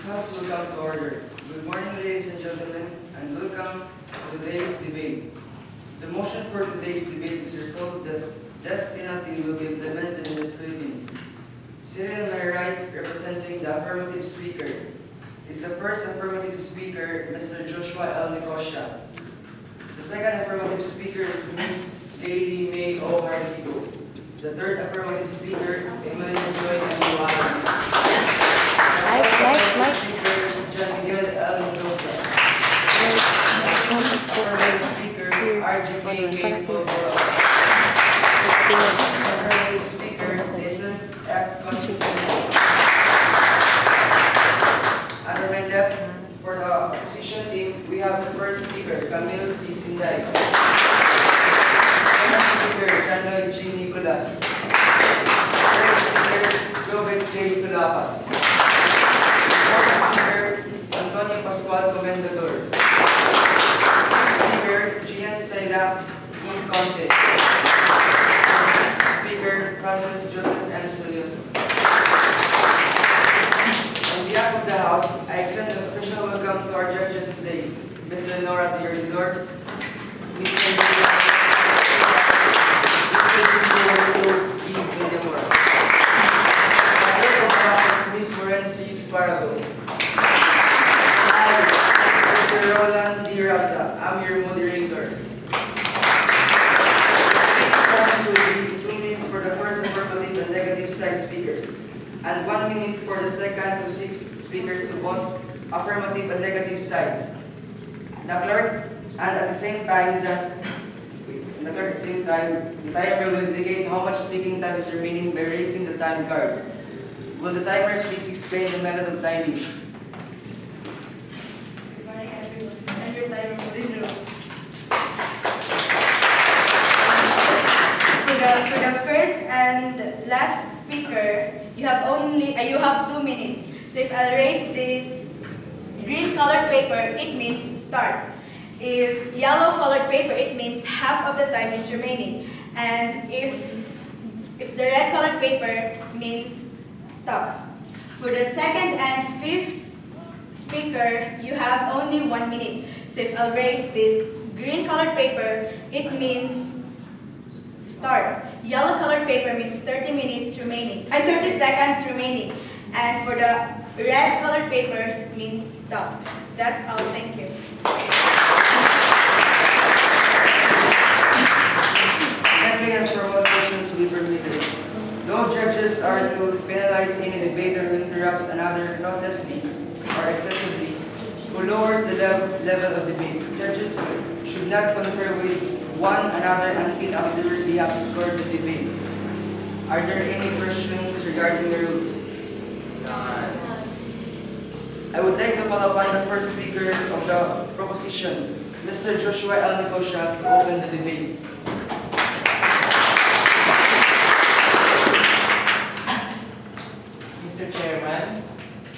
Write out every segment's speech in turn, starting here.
House will come to order. Good morning, ladies and gentlemen, and welcome to today's debate. The motion for today's debate is resolved that death penalty will be implemented in the Philippines. Seated on my right, representing the affirmative speaker, is the first affirmative speaker, Mr. Joshua L. Nicosia. The second affirmative speaker is Ms. Lady May O. Marligo. The third affirmative speaker, Emily Joy M. John Miguel L. Mendoza. Affirmative speaker, RJ K. Fulgoro. Affirmative speaker, Jason F. Consistent. Under my left, for the opposition team, we have the first speaker, Camille C. Sinday. Second speaker, John G. Nicolas. Third speaker, Jobet J. Sulapas. Fourth speaker, Antonio Pascual Comendador. Fifth speaker, Gian Sailak Conte. Sixth speaker, Francis Joseph M. Solioso. On behalf of the House, I extend a special welcome to our judges today, Ms. Lenora Diordidor, Mr. Ms. Morency Sparago. Mr. Roland D. Rasa, I'm your moderator. Times will be 2 minutes for the first affirmative and negative side speakers, and 1 minute for the second to sixth speakers to both affirmative and negative sides. The clerk, and at the same time, the timer will indicate how much speaking time is remaining by raising the time cards. Will the timer please explain the method of timing? Good morning, everyone. And your timer will be rules. For the first and last speaker, you have 2 minutes. So if I raise this green colored paper, it means start. If yellow colored paper, it means half of the time is remaining. And if the red colored paper means stop. For the second and fifth speaker, you have only 1 minute. So if I raise this green colored paper, it means start. Yellow colored paper means 30 minutes remaining, 30 seconds remaining. And for the red colored paper means stop. That's all. Thank you. And for all questions will be permitted. No judges are to penalize any debater who interrupts another thoughtlessly or excessively, who lowers the level of debate. Judges should not confer with one another until after they have scored the debate. Are there any questions regarding the rules? None. I would like to call upon the first speaker of the proposition, Mr. Joshua L. Nicosia, to open the debate. Mr. Chairman,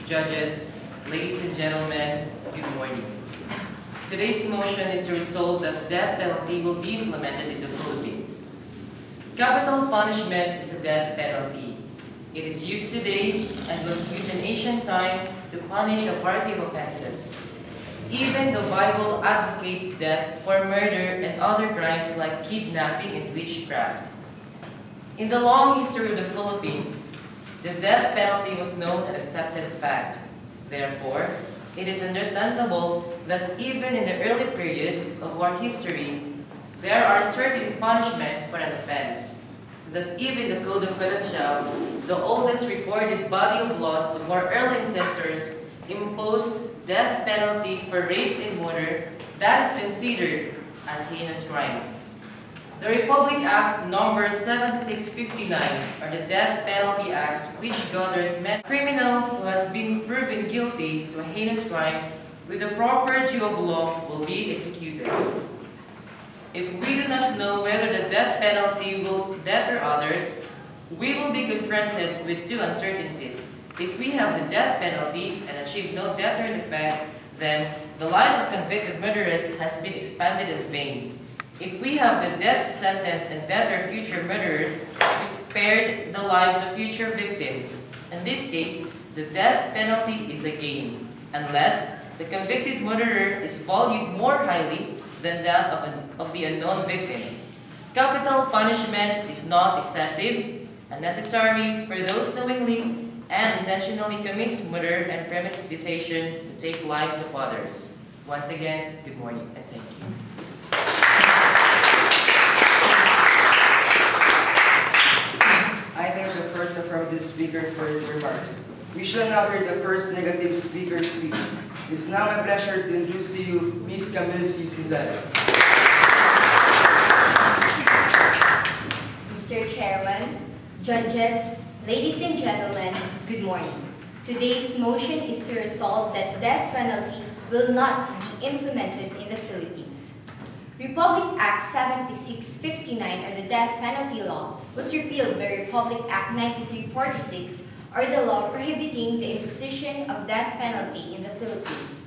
judges, ladies and gentlemen, good morning. Today's motion is to resolve that death penalty will be implemented in the Philippines. Capital punishment is a death penalty. It is used today and was used in ancient times to punish a variety of offenses. Even the Bible advocates death for murder and other crimes like kidnapping and witchcraft. In the long history of the Philippines, the death penalty was known and accepted fact. Therefore, it is understandable that even in the early periods of our history, there are certain punishment for an offense. That even the Code of Calatiao, the oldest recorded body of laws of our early ancestors, imposed death penalty for rape and murder that is considered as heinous crime. The Republic Act number 7659, or the Death Penalty Act, which gathers men criminal who has been proven guilty to a heinous crime with the proper due of law will be executed. If we do not know whether the death penalty will deter others, we will be confronted with two uncertainties. If we have the death penalty and achieve no deterrent effect, then the life of convicted murderers has been expanded in vain. If we have the death sentence and deter future murderers, we spared the lives of future victims. In this case, the death penalty is a gain, unless the convicted murderer is valued more highly than that of the unknown victims. Capital punishment is not excessive, unnecessary for those knowingly and intentionally commits murder and premeditation to take lives of others. Once again, good morning and thank you. I thank the first affirmative speaker for his remarks. We shall now hear the first negative speaker's speech. It is now my pleasure to introduce to you Ms. Camille C. Sindalo. Mr. Chairman, judges, ladies and gentlemen, good morning. Today's motion is to resolve that death penalty will not be implemented in the Philippines. Republic Act 7659, or the death penalty law, was repealed by Republic Act 9346, or the law prohibiting the imposition of death penalty in the Philippines.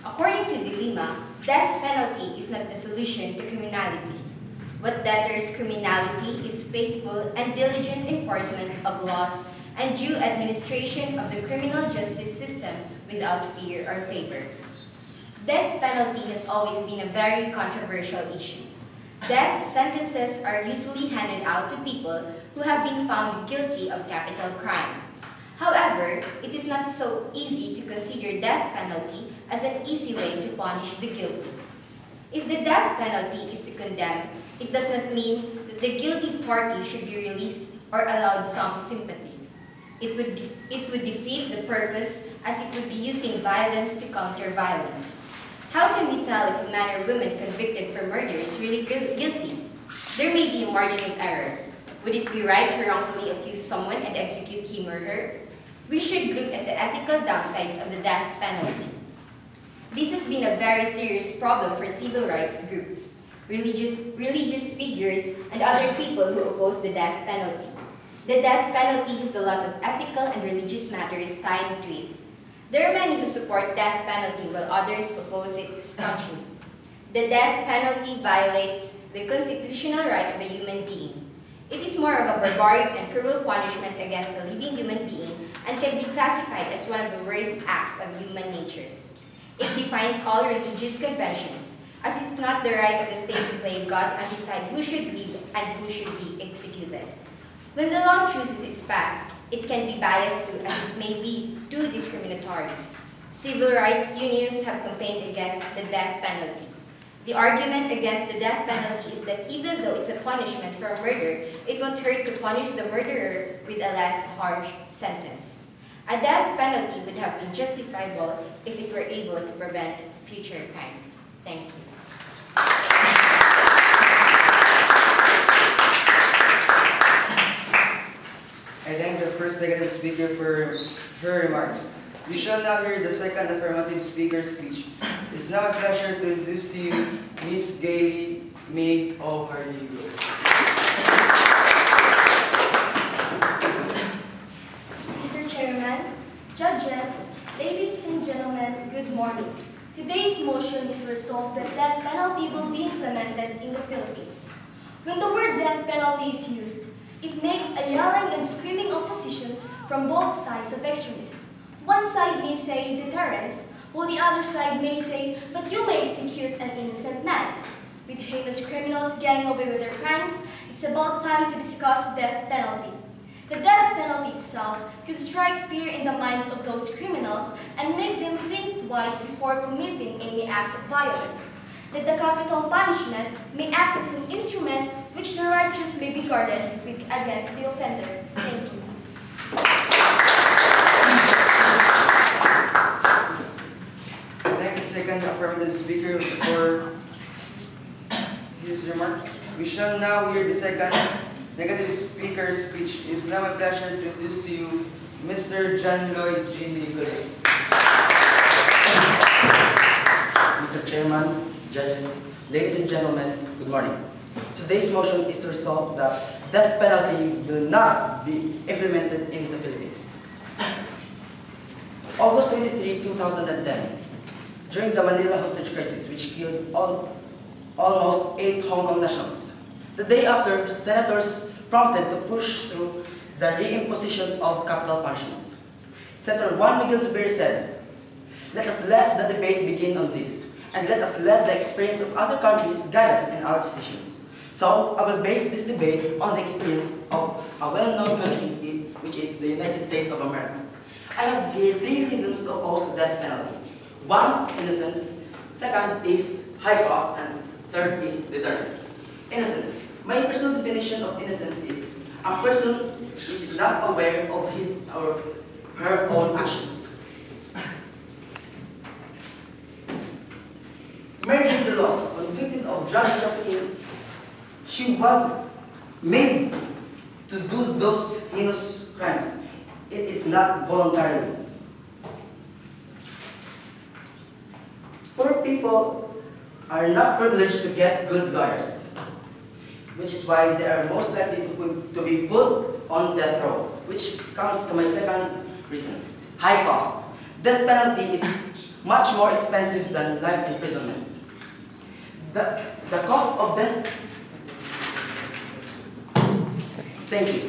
According to De Lima, death penalty is not the solution to criminality. What deterrs criminality is faithful and diligent enforcement of laws and due administration of the criminal justice system without fear or favor. Death penalty has always been a very controversial issue. Death sentences are usually handed out to people who have been found guilty of capital crime. However, it is not so easy to consider death penalty as an easy way to punish the guilty. If the death penalty is to condemn, it does not mean that the guilty party should be released or allowed some sympathy. It would defeat the purpose, as it would be using violence to counter violence. How can we tell if a man or woman convicted for murder is really guilty? There may be a margin of error. Would it be right to wrongfully accuse someone and execute him or her? We should look at the ethical downsides of the death penalty. This has been a very serious problem for civil rights groups, religious figures, and other people who oppose the death penalty. The death penalty has a lot of ethical and religious matters tied to it. There are many who support death penalty while others oppose it staunchly. The death penalty violates the constitutional right of a human being. It is more of a barbaric and cruel punishment against a living human being and can be classified as one of the worst acts of human nature. It defines all religious conventions, as it is not the right of the state to play God and decide who should live and who should be executed. When the law chooses its path, it can be biased too, as it may be too discriminatory. Civil rights unions have campaigned against the death penalty. The argument against the death penalty is that even though it's a punishment for a murder, it won't hurt to punish the murderer with a less harsh sentence. A death penalty would have been justifiable if it were able to prevent future crimes. Thank you. I thank the first negative speaker for her remarks. We shall now hear the second affirmative speaker's speech. It's now a pleasure to introduce to you Ms. Gailey May O'Harigo. Mr. Chairman, judges, ladies and gentlemen, good morning. Today's motion is to resolve that death penalty will be implemented in the Philippines. When the word death penalty is used, it makes a yelling and screaming oppositions from both sides of extremists. One side may say deterrence, while the other side may say, but you may execute an innocent man. With heinous criminals getting away with their crimes, it's about time to discuss death penalty. The death penalty itself could strike fear in the minds of those criminals and make them think twice before committing any act of violence. That the capital punishment may act as an instrument which the righteous may be guarded with against the offender. Thank you. Thank the second affirmative speaker for his remarks. We shall now hear the second negative speaker's speech. It is now my pleasure to introduce to you Mr. John Lloyd G. Nicholas. Mr. Chairman, judges, ladies and gentlemen, good morning. Today's motion is to resolve that death penalty will not be implemented in the Philippines. August 23, 2010, during the Manila hostage crisis which killed almost 8 Hong Kong nationals. The day after, senators prompted to push through the reimposition of capital punishment. Senator Juan Miguel Zubiri said, "Let us let the debate begin on this, and let us let the experience of other countries guide us in our decisions." So, I will base this debate on the experience of a well-known country, which is the United States of America. I have here 3 reasons to oppose the death penalty. 1, innocence. 2nd is high cost, and 3rd is deterrence. Innocence. My personal definition of innocence is a person which is not aware of his or her own actions. Mary J. DeLoss, convicted of drug trafficking, she was made to do those heinous crimes. It is not voluntarily. Poor people are not privileged to get good lawyers, which is why they are most likely to be put on death row, which comes to my 2nd reason, high cost. Death penalty is much more expensive than life imprisonment. The cost of death. Thank you.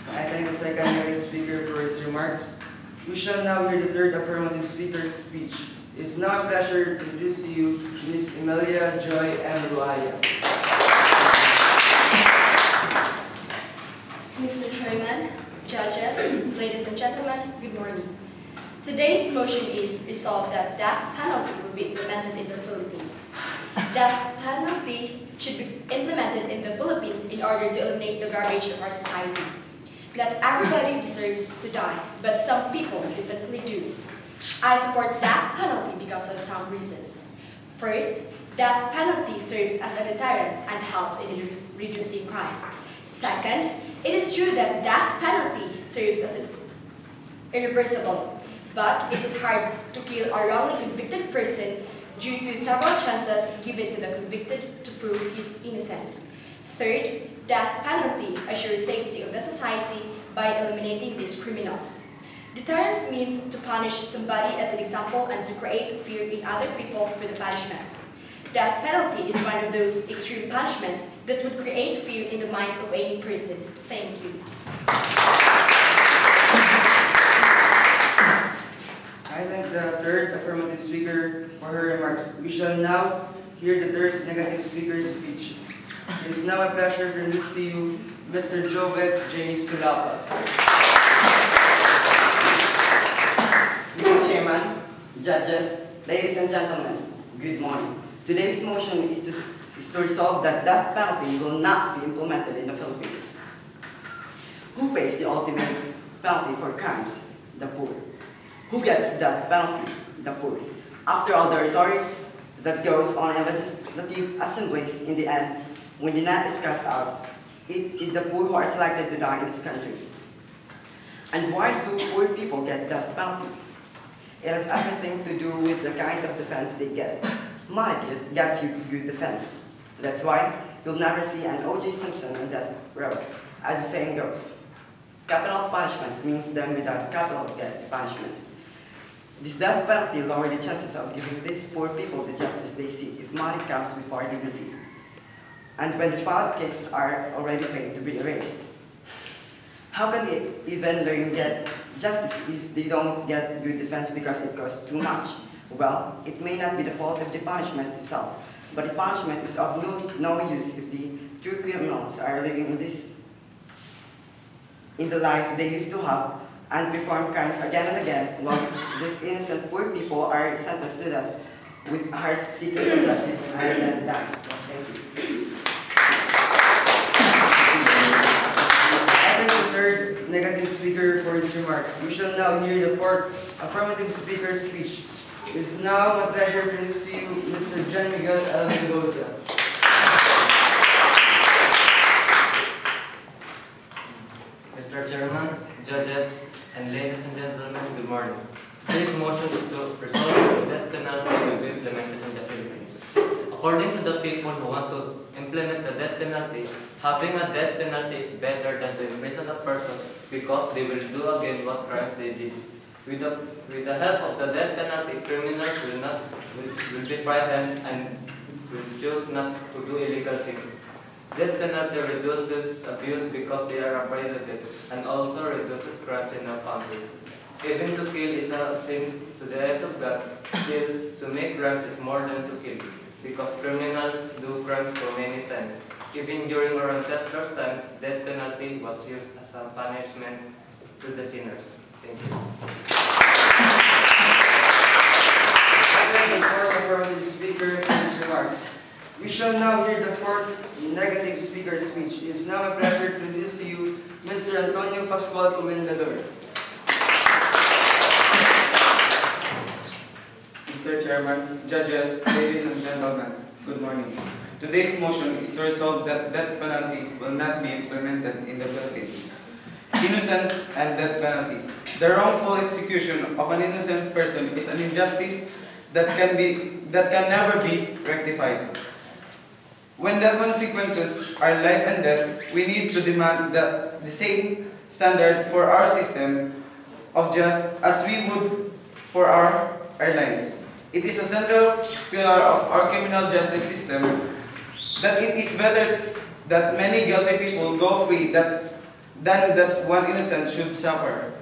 I thank the second speaker for his remarks. We shall now hear the 3rd affirmative speaker's speech. It's now a pleasure to introduce to you Ms. Emilia Joy M. Ruaya. Mr. Chairman, judges, ladies and gentlemen, good morning. Today's motion is resolved that death penalty will be implemented in the Philippines. Death penalty should be implemented in the Philippines in order to eliminate the garbage of our society. Not everybody deserves to die, but some people definitely do. I support death penalty because of some reasons. First, death penalty serves as a deterrent and helps in reducing crime. Second, it is true that death penalty serves as irreversible, but it is hard to kill a wrongly convicted person due to several chances given to the convicted to prove his innocence. Third, death penalty assures safety of the society by eliminating these criminals. Deterrence means to punish somebody as an example and to create fear in other people for the punishment. Death penalty is one of those extreme punishments that would create fear in the mind of any person. Thank you. I thank the 3rd affirmative speaker for her remarks. We shall now hear the 3rd negative speaker's speech. It is now a pleasure to introduce to you Mr. Jovet J. Sulapas. Mr. Chairman, judges, ladies and gentlemen, good morning. Today's motion is to resolve that death penalty will not be implemented in the Philippines. Who pays the ultimate penalty for crimes? The poor. Who gets death penalty? The poor. After all the rhetoric that goes on in legislative assemblies, in the end, when the net is cast out, it is the poor who are selected to die in this country. And why do poor people get death penalty? It has everything to do with the kind of defense they get. Money gets you good defense. That's why you'll never see an O.J. Simpson on death row. As the saying goes, capital punishment means them without capital get punishment. This death penalty lower the chances of giving these poor people the justice they seek if money comes before dignity, and when the filed cases are already paid to be erased. How can they even learn get justice if they don't get good defense because it costs too much? Well, it may not be the fault of the punishment itself, but the punishment is of no use if the true criminals are living in the life they used to have and perform crimes again and again, while these innocent poor people are sentenced to death with hearts seeking for justice higher than that. Thank you. I thank the 3rd negative speaker for his remarks. We shall now hear the 4th affirmative speaker's speech. It is now my pleasure to introduce to you Mr. John Miguel L. Mendoza. Mr. Chairman, judges, and ladies and gentlemen, good morning. Today's motion is to resolve the death penalty will be implemented in the Philippines. According to the people who want to implement the death penalty, having a death penalty is better than to imprison a person because they will do again what crime they did. With the help of the death penalty, criminals will be frightened and will choose not to do illegal things. Death penalty reduces abuse because they are afraid of it, and also reduces crimes in our country. Even to kill is a sin to the eyes of God, still to make crimes is more than to kill, because criminals do crimes for many times. Even during our ancestors' time, death penalty was used as a punishment to the sinners. Thank you. The fourth affirmative speaker his remarks. We shall now hear the fourth negative speaker's speech. It is now my pleasure to introduce to you Mr. Antonio Pascual Comendador. Mr. Chairman, judges, ladies and gentlemen, good morning. Today's motion is to resolve that death penalty will not be implemented in the Philippines. Innocence and death penalty. The wrongful execution of an innocent person is an injustice that can never be rectified. When the consequences are life and death, we need to demand the same standard for our system of justice as we would for our airlines. It is a central pillar of our criminal justice system that it is better that many guilty people go free than that one innocent should suffer.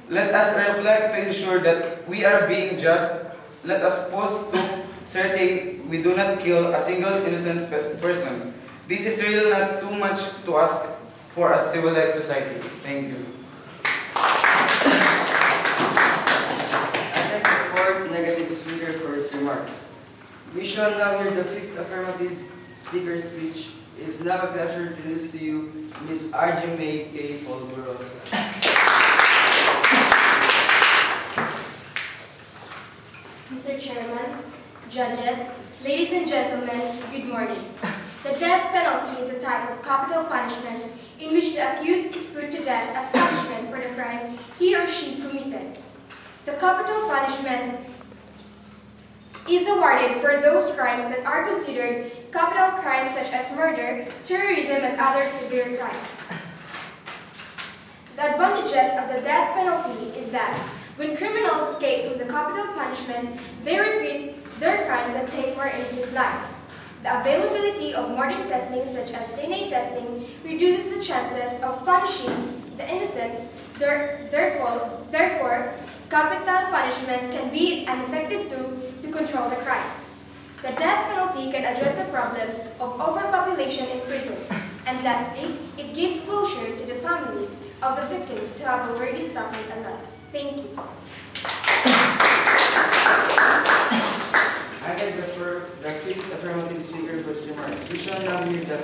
Let us reflect to ensure that we are being just. Let us pause to certain we do not kill a single innocent person. This is really not too much to ask for a civilized society. Thank you. I thank the fourth negative speaker for his remarks. We shall now hear the fifth affirmative speaker's speech. It is now a pleasure to introduce to you Ms. R.J. May K. Polvorosa. Mr. Chairman, judges, ladies and gentlemen, good morning. The death penalty is a type of capital punishment in which the accused is put to death as punishment for the crime he or she committed. The capital punishment is awarded for those crimes that are considered capital crimes such as murder, terrorism, and other severe crimes. The advantages of the death penalty is that when criminals escape from the capital punishment, they repeat their crimes and take more innocent lives. The availability of modern testing such as DNA testing reduces the chances of punishing the innocents. Therefore, capital punishment can be an effective tool to control the crimes. The death penalty can address the problem of overpopulation in prisons. And lastly, it gives closure to the families of the victims who have already suffered a lot. Thank you. I can defer the fifth affirmative speaker for his remarks. We shall now hear the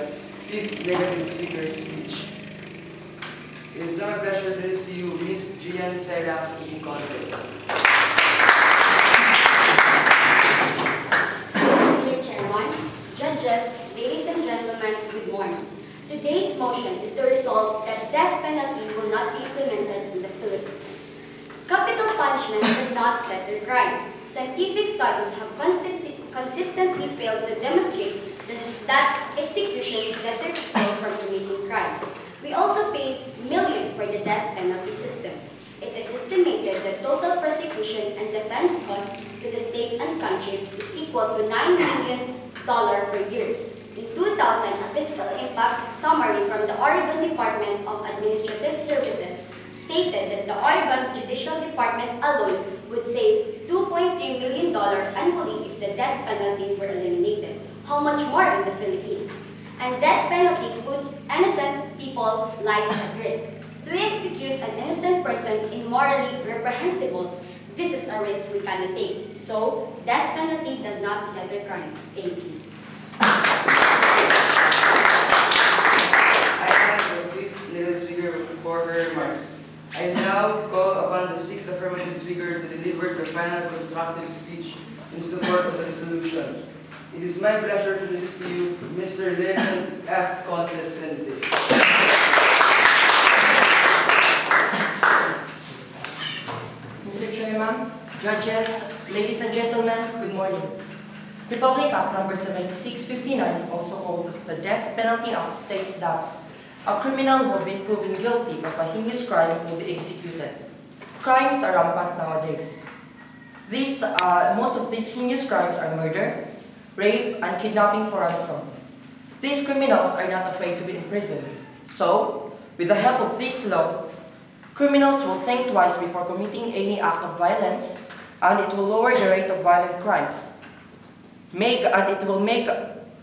fifth negative speaker's speech. It is now my pleasure to introduce to you Ms. Gian Sarah E. Conte. Mr. Chairman, judges, ladies and gentlemen, good morning. Today's motion is to resolve that death penalty will not be implemented in the Philippines. Capital punishment is not better crime. Scientific studies have consistently failed to demonstrate that execution deter people from committing crime. We also pay millions for the death penalty system. It is estimated that total prosecution and defense costs to the state and countries is equal to $9 million per year. In 2000, a fiscal impact summary from the Oregon Department of Administrative Services stated that the Oregon Judicial Department alone would save $2.3 million annually if the death penalty were eliminated. How much more in the Philippines? And death penalty puts innocent people's lives at risk. To execute an innocent person immorally reprehensible, this is a risk we cannot take. So, death penalty does not deter crime. Thank you. I thank the fifth negative speaker for her remarks. I now call upon the sixth affirmative speaker to deliver the final constructive speech in support of the resolution. It is my pleasure to introduce to you Mr. Lesson F. Consistente. Mr. Chairman, judges, ladies and gentlemen, good morning. Republic Act No. 7659, also called as the Death Penalty Act, states that a criminal who has been proven guilty of a heinous crime will be executed. Crimes are rampant nowadays. Most of these heinous crimes are murder, rape, and kidnapping for ransom. These criminals are not afraid to be imprisoned. So, with the help of this law, criminals will think twice before committing any act of violence, and it will lower the rate of violent crimes. And it will make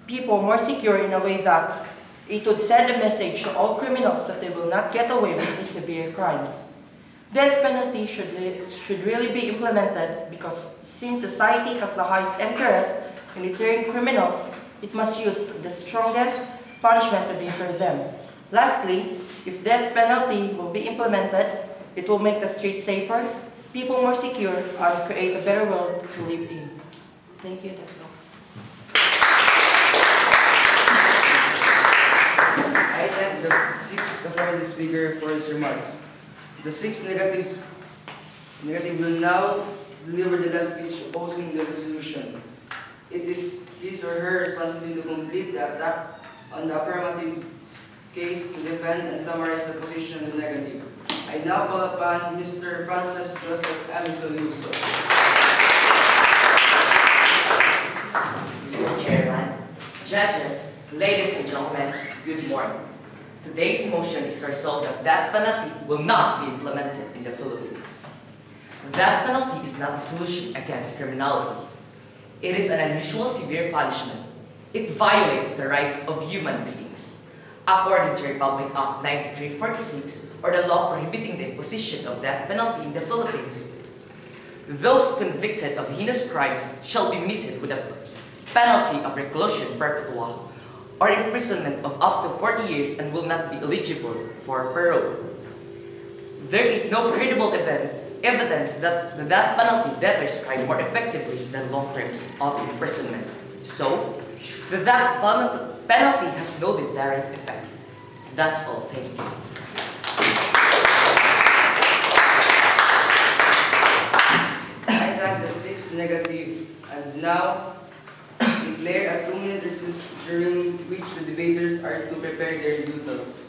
people more secure in a way that it would send a message to all criminals that they will not get away with these severe crimes. Death penalty should really be implemented because since society has the highest interest in deterring criminals, it must use the strongest punishment to deter them. Lastly, if death penalty will be implemented, it will make the streets safer, people more secure, and create a better world to live in. Thank you, that's all. I thank the sixth authority speaker for his remarks. The sixth negative will now deliver the last speech opposing the resolution. It is his or her responsibility to complete the attack on the affirmative case to defend and summarize the position of the negative. I now call upon Mr. Francis Joseph M. Soluso. Mr. Chairman, judges, ladies and gentlemen, good morning. Today's motion is to resolve that death penalty will not be implemented in the Philippines. Death penalty is not a solution against criminality. It is an unusual severe punishment. It violates the rights of human beings. According to Republic Act 9346, or the law prohibiting the imposition of death penalty in the Philippines, those convicted of heinous crimes shall be meted with a penalty of reclusion perpetua or imprisonment of up to 40 years and will not be eligible for parole. There is no credible evidence that the death penalty deters crime more effectively than long terms of imprisonment. So, the death penalty has no deterrent effect. That's all. Thank you. I thank the sixth negative and now declare a 2-minute recess during which the debaters are to prepare their rebuttals.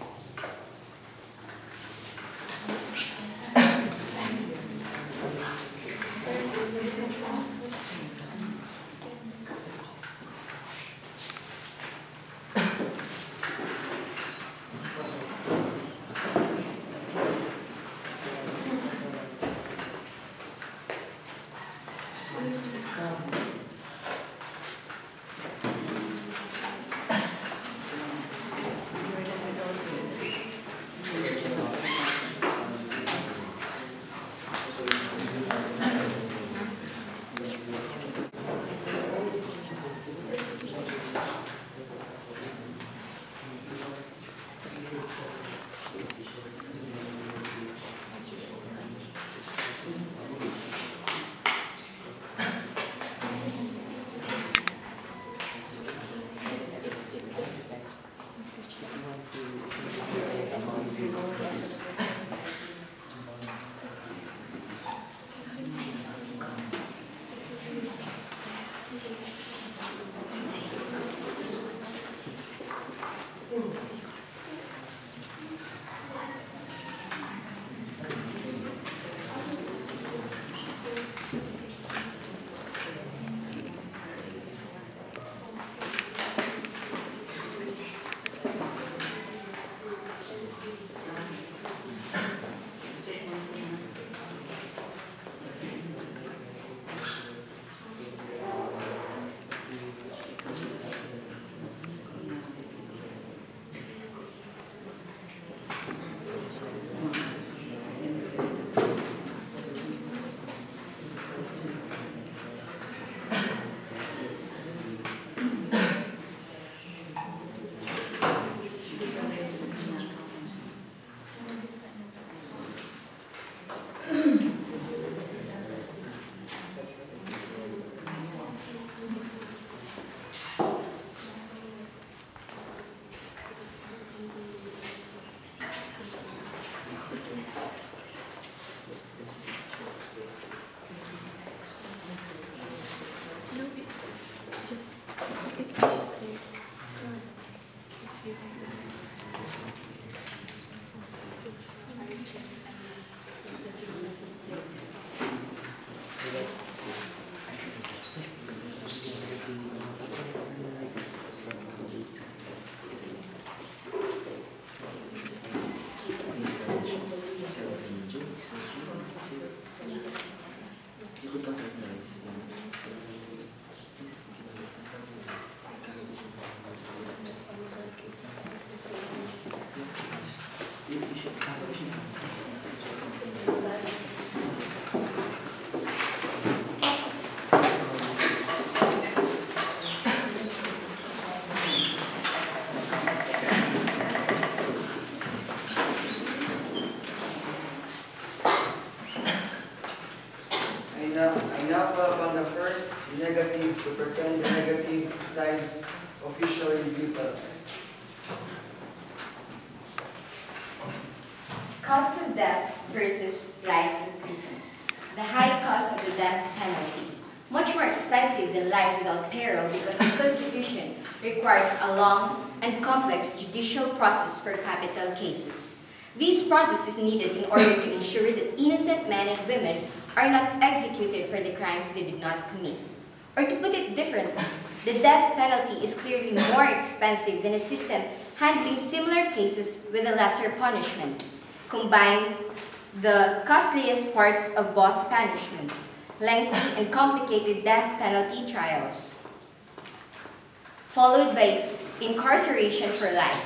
I now call upon the first negative to present the negative side's official rebuttal. Cost of death versus life in prison. The high cost of the death penalty. Much more expensive than life without peril because the Constitution requires a long and complex judicial process for capital cases. This process is needed in order to ensure that innocent men and women are not executed for the crimes they did not commit. Or to put it differently, the death penalty is clearly more expensive than a system handling similar cases with a lesser punishment, combines the costliest parts of both punishments, lengthy and complicated death penalty trials, followed by incarceration for life.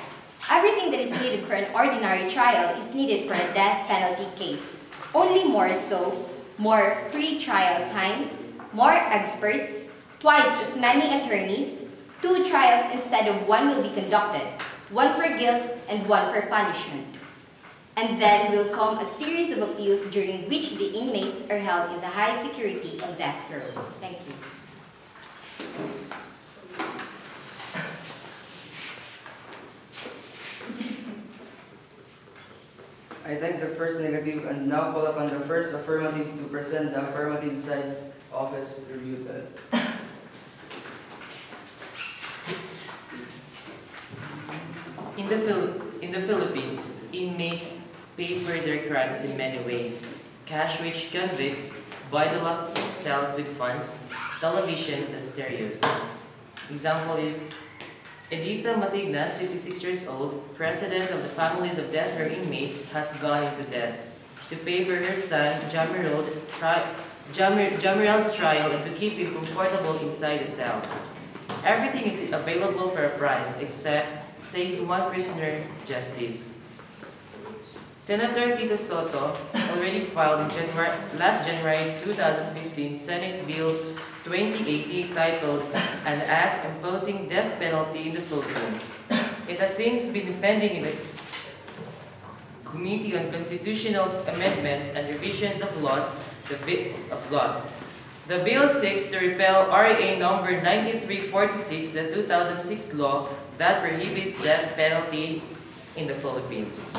Everything that is needed for an ordinary trial is needed for a death penalty case. Only more so, more pre-trial time, more experts, twice as many attorneys, 2 trials instead of 1 will be conducted, 1 for guilt and 1 for punishment. And then will come a series of appeals during which the inmates are held in the high security of death row. Thank you. I take the first negative and now call upon the first affirmative to present the affirmative side's office rebuttal. In the Philippines, inmates pay for their crimes in many ways. Cash-rich convicts buy deluxe cells with funds, televisions, and stereos. Example is Edita Matignas, 56 years old, president of the Families of Death Row Inmates, has gone into debt to pay for her son Jamiral's trial and to keep him comfortable inside the cell. Everything is available for a price except, says one prisoner, justice. Senator Tito Soto already filed in last January 2015 Senate Bill 2080 titled An Act Imposing Death Penalty in the Philippines. It has since been pending in the Committee on Constitutional Amendments and Revisions of Laws. The bill seeks to repeal RA number 9346, the 2006 law that prohibits death penalty in the Philippines.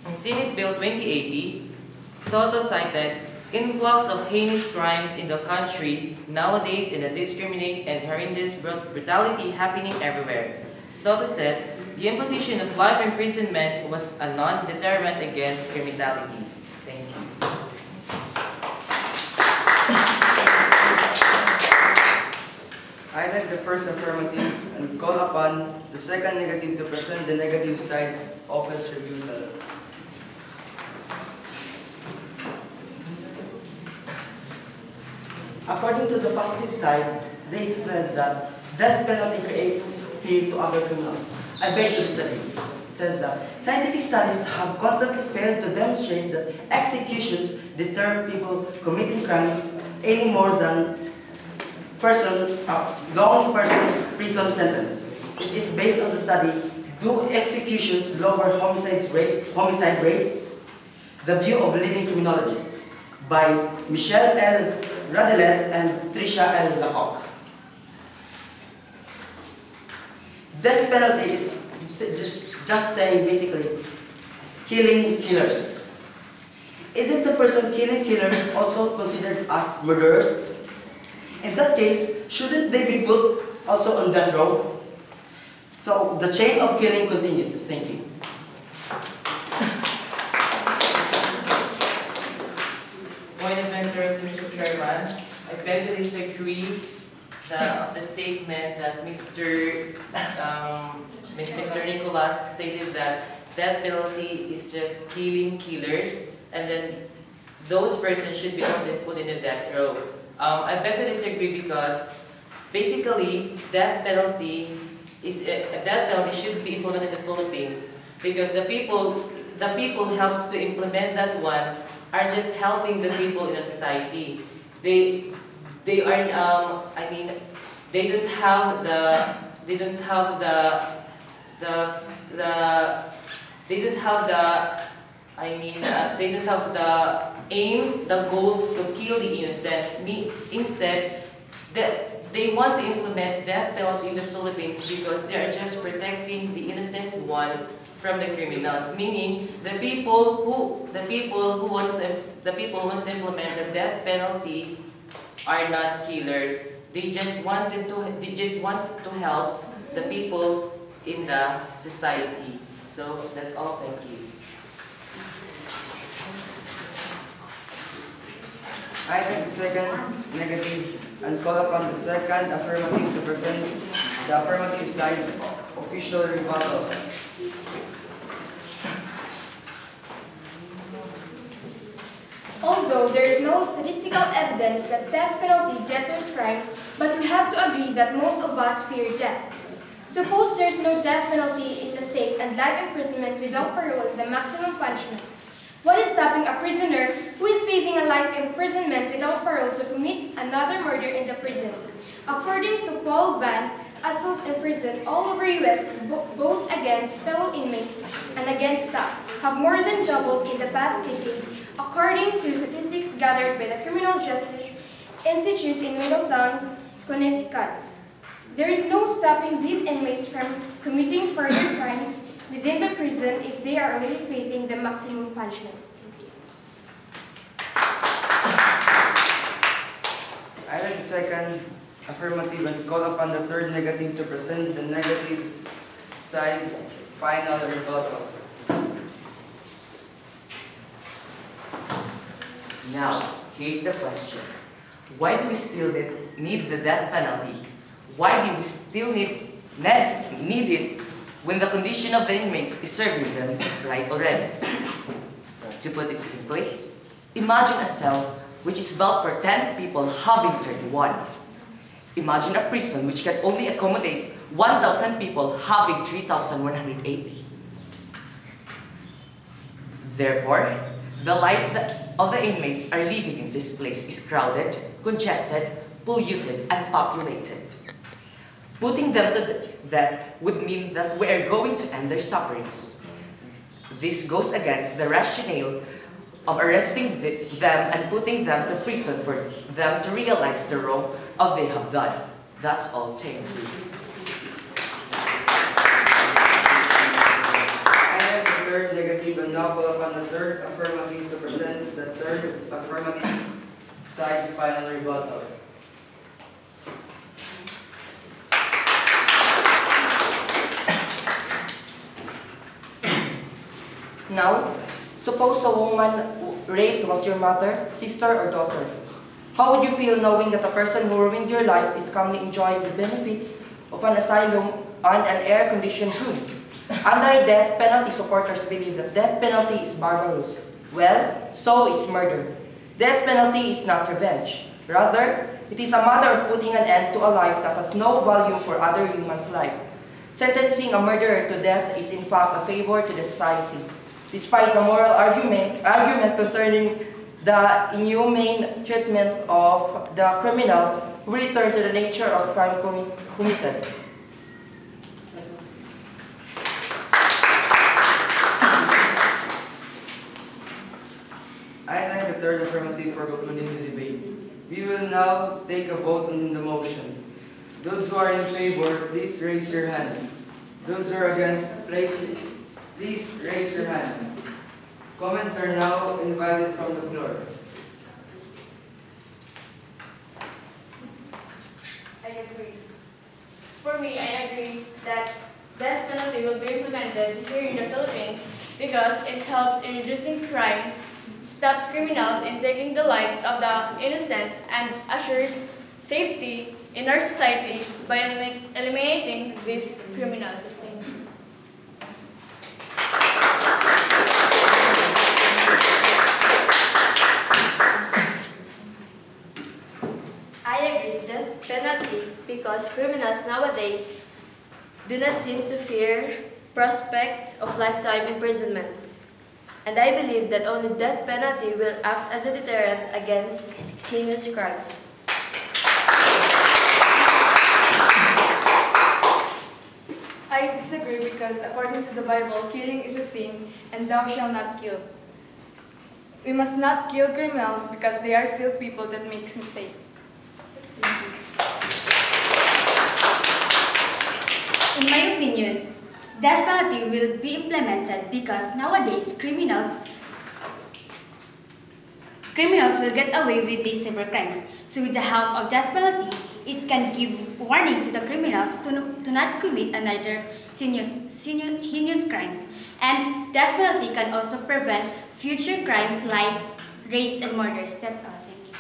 In Senate Bill 2080, Soto cited influx of heinous crimes in the country nowadays and a discriminate and horrendous brutality happening everywhere. Soto said the imposition of life imprisonment was a non-deterrent against criminality. Thank you. I take the first affirmative and call upon the second negative to present the negative side's office rebuttal. According to the positive side, they said that death penalty creates fear to other criminals. I beg to disagree. It says that scientific studies have constantly failed to demonstrate that executions deter people committing crimes any more than long prison sentence. It is based on the study, Do Executions Lower Homicide Rates? The View of Leading Criminologists by Michelle L. Radelet and Tricia L. Lecoq. Death penalty is just saying basically killing killers. Isn't the person killing killers also considered as murderers? In that case, shouldn't they be put also on death row? So the chain of killing continues. Thank you. Point of interest, Mr. Chairman. I beg to disagree the statement that Mr. Nicolas stated that death penalty is just killing killers, and then those persons should be also put in the death row. I beg to disagree because basically death penalty should be implemented in the Philippines because the people the people who helps to implement that one are just helping the people in a society. They are I mean they don't have the they don't have the they don't have the I mean they don't have the aim, the goal to kill the innocents. Instead, they want to implement death penalty in the Philippines because they are just protecting the innocent one from the criminals. Meaning the people who wants to implement the death penalty are not killers. They just want to help the people in the society. So that's all. Thank you. I take the second negative and call upon the second affirmative to present the affirmative side's official rebuttal. Although there is no statistical evidence that death penalty deters crime, but we have to agree that most of us fear death. Suppose there is no death penalty in the state and life imprisonment without parole is the maximum punishment. What is stopping a prisoner who is facing a life imprisonment without parole to commit another murder in the prison? According to Paul Van, assaults in prison all over US, both against fellow inmates and against staff, have more than doubled in the past decade, according to statistics gathered by the Criminal Justice Institute in Middletown, Connecticut. There is no stopping these inmates from committing further crimes within the prison if they are already facing the maximum punishment. I like the second affirmative and call upon the third negative to present the negative side final rebuttal. Now, here's the question. Why do we still need the death penalty? Why do we still need it when the condition of the inmates is serving them right already? To put it simply, imagine a cell which is built for 10 people having 31. Imagine a prison which can only accommodate 1,000 people having 3,180. Therefore, the life of the inmates are living in this place is crowded, congested, polluted, and populated. Putting them to death would mean that we are going to end their sufferings. This goes against the rationale of arresting them and putting them to prison for them to realize the wrong of they have done. That's all. Thank you. I have the third negative and now call upon the third affirmative to present the third affirmative side final rebuttal. Now, suppose a woman raped was your mother, sister, or daughter. How would you feel knowing that the person who ruined your life is currently enjoying the benefits of an asylum and an air-conditioned room? Anti-death penalty supporters believe that death penalty is barbarous. Well, so is murder. Death penalty is not revenge. Rather, it is a matter of putting an end to a life that has no value for other humans' life. Sentencing a murderer to death is in fact a favor to the society. Despite the moral argument concerning the inhumane treatment of the criminal who returned to the nature of crime committed. I thank the third affirmative for concluding the debate. We will now take a vote on the motion. Those who are in favor, please raise your hands. Those who are against, please raise your hands. Comments are now invited from the floor. I agree. For me, I agree that death penalty will be implemented here in the Philippines because it helps in reducing crimes, stops criminals in taking the lives of the innocent, and assures safety in our society by eliminating these criminals. I agree with the penalty because criminals nowadays do not seem to fear prospect of lifetime imprisonment. And I believe that only death penalty will act as a deterrent against heinous crimes. I disagree because according to the Bible, killing is a sin and thou shalt not kill. We must not kill criminals because they are still people that make mistakes. In my opinion, death penalty will be implemented because nowadays criminals will get away with these severe crimes. So with the help of death penalty, it can give warning to the criminals to not commit another heinous crimes. And death penalty can also prevent future crimes like rapes and murders. That's all. Thank you.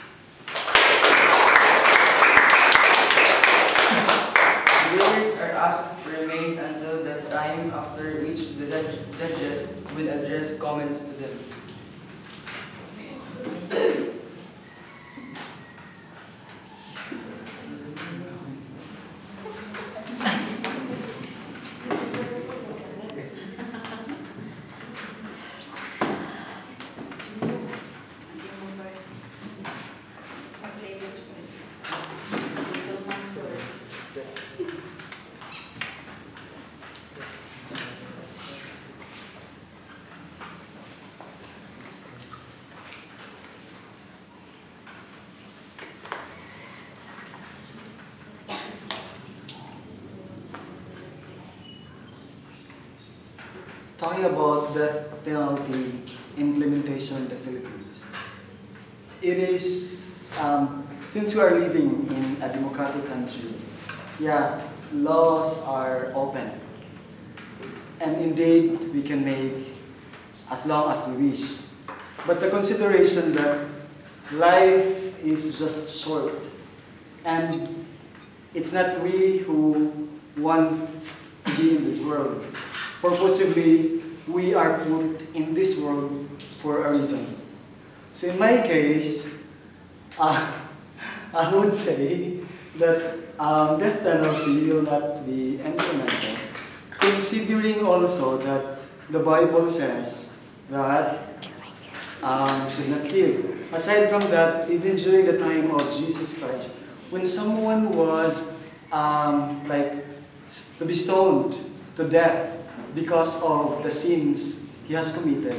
Debaters are asked to remain until the time after which the judges will address comments to them. Talking about death penalty implementation in the Philippines, it is, since we are living in a democratic country, yeah, laws are open. And indeed, we can make as long as we wish. But the consideration that life is just short, and it's not we who want to be in this world. Purposively, we are put in this world for a reason. So in my case, I would say that death penalty will not be implemented, considering also that the Bible says that should not kill. Aside from that, even during the time of Jesus Christ, when someone was to be stoned to death because of the sins he has committed,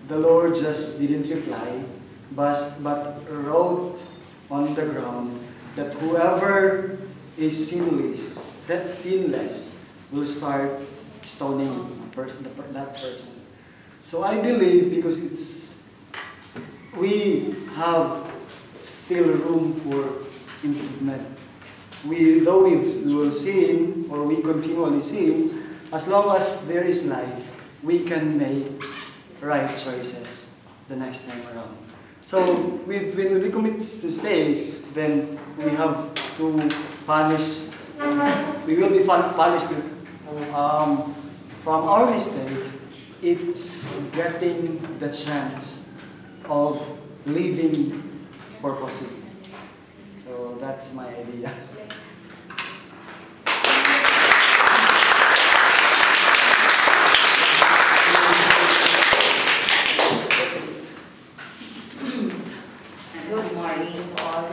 the Lord just didn't reply, but wrote on the ground that whoever is sinless will start stoning that person. So I believe, because we have still room for improvement. Though we will sin, or we continually sin, as long as there is life, we can make right choices the next time around. So when we commit mistakes, then we have to punish. We will be punished from our mistakes. It's getting the chance of living purposely. So that's my idea. Good morning, all.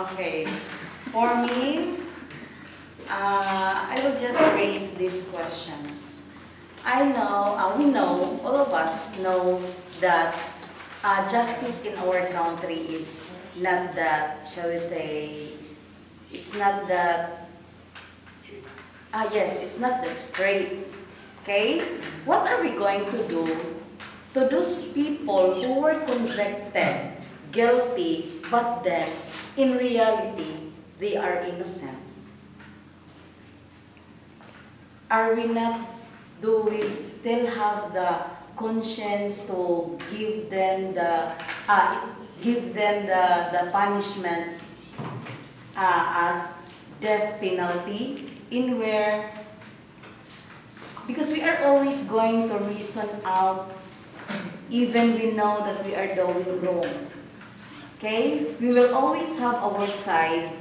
Okay, for me, I will just raise these questions. We know, all of us know that justice in our country is not that, shall we say, it's not that, yes, it's not that straight. Okay? What are we going to do to those people who were convicted, guilty, but then, in reality, they are innocent? Are we not, do we still have the conscience to give them the punishment as death penalty, in where, because we are always going to reason out even we know that we are doing wrong. Okay? We will always have our side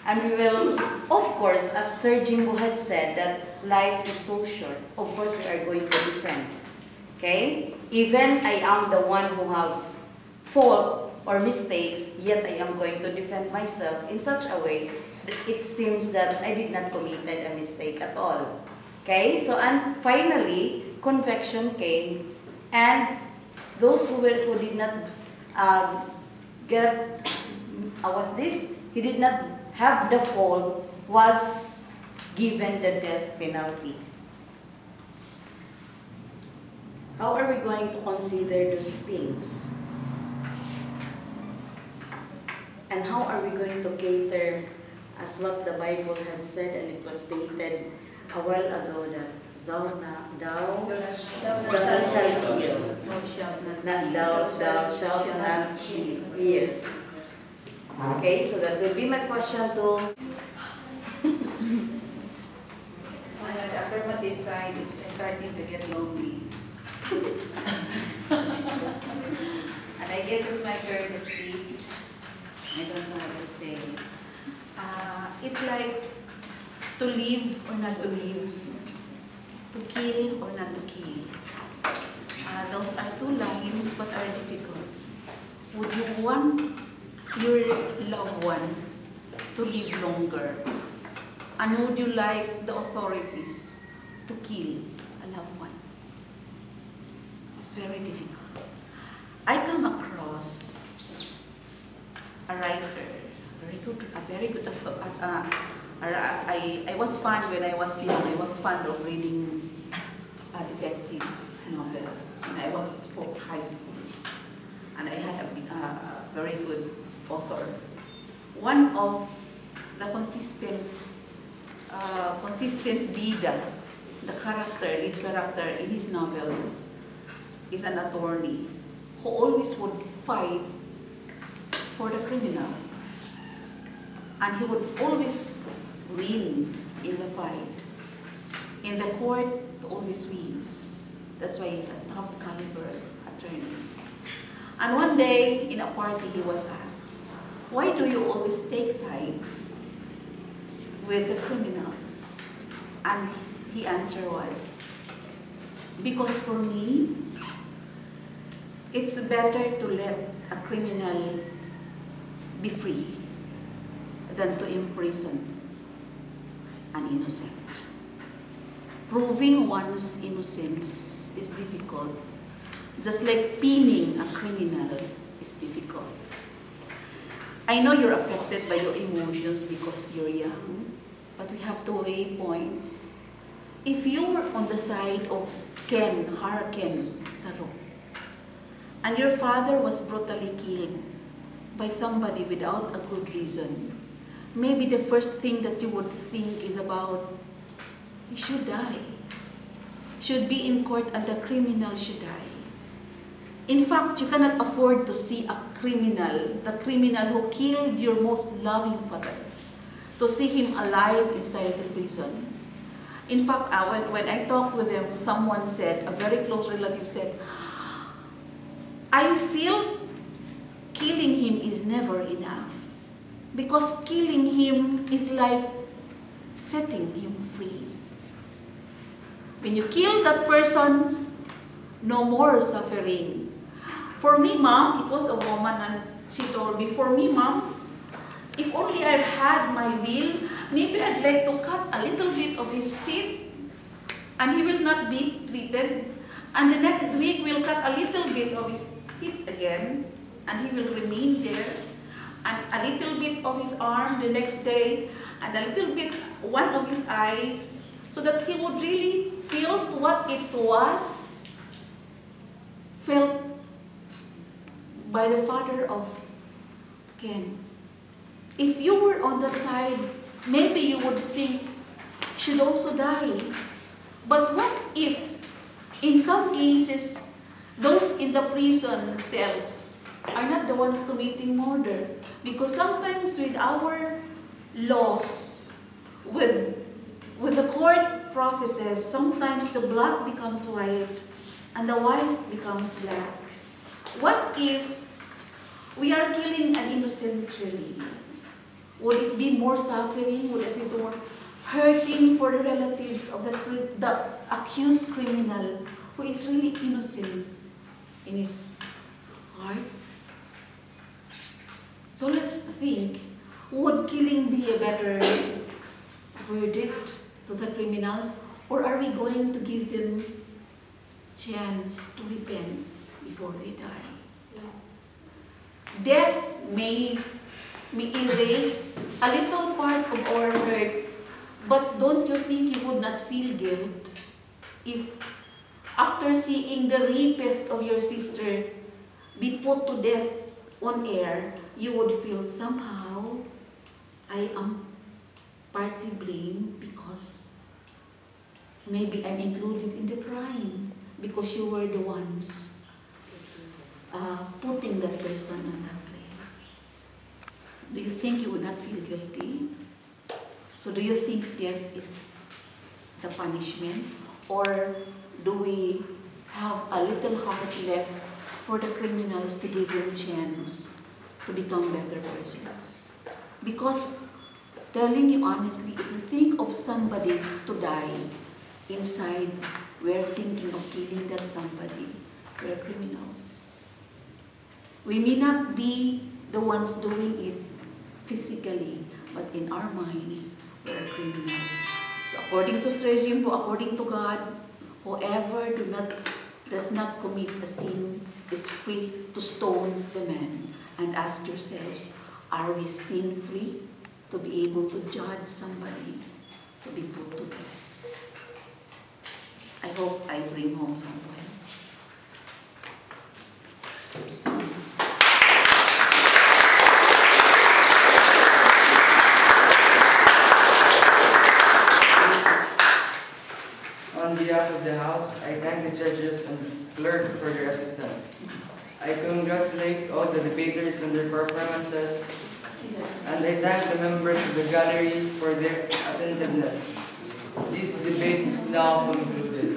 And we will, of course, as Sir Jimbo had said, that life is so short. Of course, we are going to defend. Okay? Even I am the one who have fault or mistakes, yet I am going to defend myself in such a way that it seems that I did not commit a mistake at all. Okay? So, and finally, conviction came, and those who did not he did not have the fault was given the death penalty. How are we going to consider those things? And how are we going to cater as what the Bible had said, and it was stated a while ago that thou shalt kill. Thou shalt not kill. Yes. Okay, so that will be my question to the affirmative side is starting to get lonely. And I guess it's my turn to speak. I don't know what to say. It's like to live or not to live, to kill or not to kill. Those are two lines but are difficult. Would you want your loved one to live longer? And would you like the authorities to kill a loved one? It's very difficult. I come across a writer, a very good. I was fond when I was young. I was fond of reading detective novels. And I was for high school, and I had a very good author. One of the consistent bida, the lead character in his novels, is an attorney who always would fight for the criminal, and he would always win in the fight. In the court, he always wins. That's why he's a top caliber attorney. And one day in a party, he was asked, "Why do you always take sides with the criminals?" And his answer was, "Because for me, it's better to let a criminal be free than to imprison an innocent. Proving one's innocence is difficult, just like pinning a criminal is difficult. I know you're affected by your emotions because you're young, but we have to weigh points. If you were on the side of Hurricane Taro, and your father was brutally killed by somebody without a good reason, maybe the first thing that you would think is about, he should die, should be in court, and the criminal should die. In fact, you cannot afford to see a criminal, the criminal who killed your most loving father, to see him alive inside the prison. In fact, when I talked with him, someone said, a very close relative said, I feel killing him is never enough, because killing him is like setting him free. When you kill that person, no more suffering. For me, Mom, it was a woman, and she told me, for me, Mom, if only I've had my will, maybe I'd like to cut a little bit of his feet, and he will not be treated. And the next week, we'll cut a little bit of his feet again, and he will remain there. And a little bit of his arm the next day, and a little bit, one of his eyes, so that he would really feel what it was felt by the father of Ken. If you were on that side, maybe you would think, should also die. But what if, in some cases, those in the prison cells are not the ones committing murder? Because sometimes with our laws, with the court processes, sometimes the black becomes white and the white becomes black. What if we are killing an innocent really? Would it be more suffering? Would it be more hurting for the relatives of the accused criminal who is really innocent in his heart? So let's think, would killing be a better verdict to the criminals, or are we going to give them chance to repent before they die? Death may erase a little part of our hurt, but don't you think you would not feel guilt if after seeing the rapist of your sister be put to death on air, you would feel somehow, I am partly blamed because maybe I'm included in the crime because you were the ones putting that person in that place. Do you think you would not feel guilty? So do you think death is the punishment? Or do we have a little heart left for the criminals to give them a chance to become better persons? Because, telling you honestly, if you think of somebody to die, inside we're thinking of killing that somebody. We're criminals. We may not be the ones doing it physically, but in our minds, we're criminals. So according to Sir Jimbo, according to God, whoever does not commit a sin is free to stone the man. And ask yourselves, are we sin-free to be able to judge somebody to be put to death? I hope I bring home some points. On behalf of the House, I thank the judges and clerk for their assistance. I congratulate all the debaters on their performances, and I thank the members of the gallery for their attentiveness. This debate is now concluded.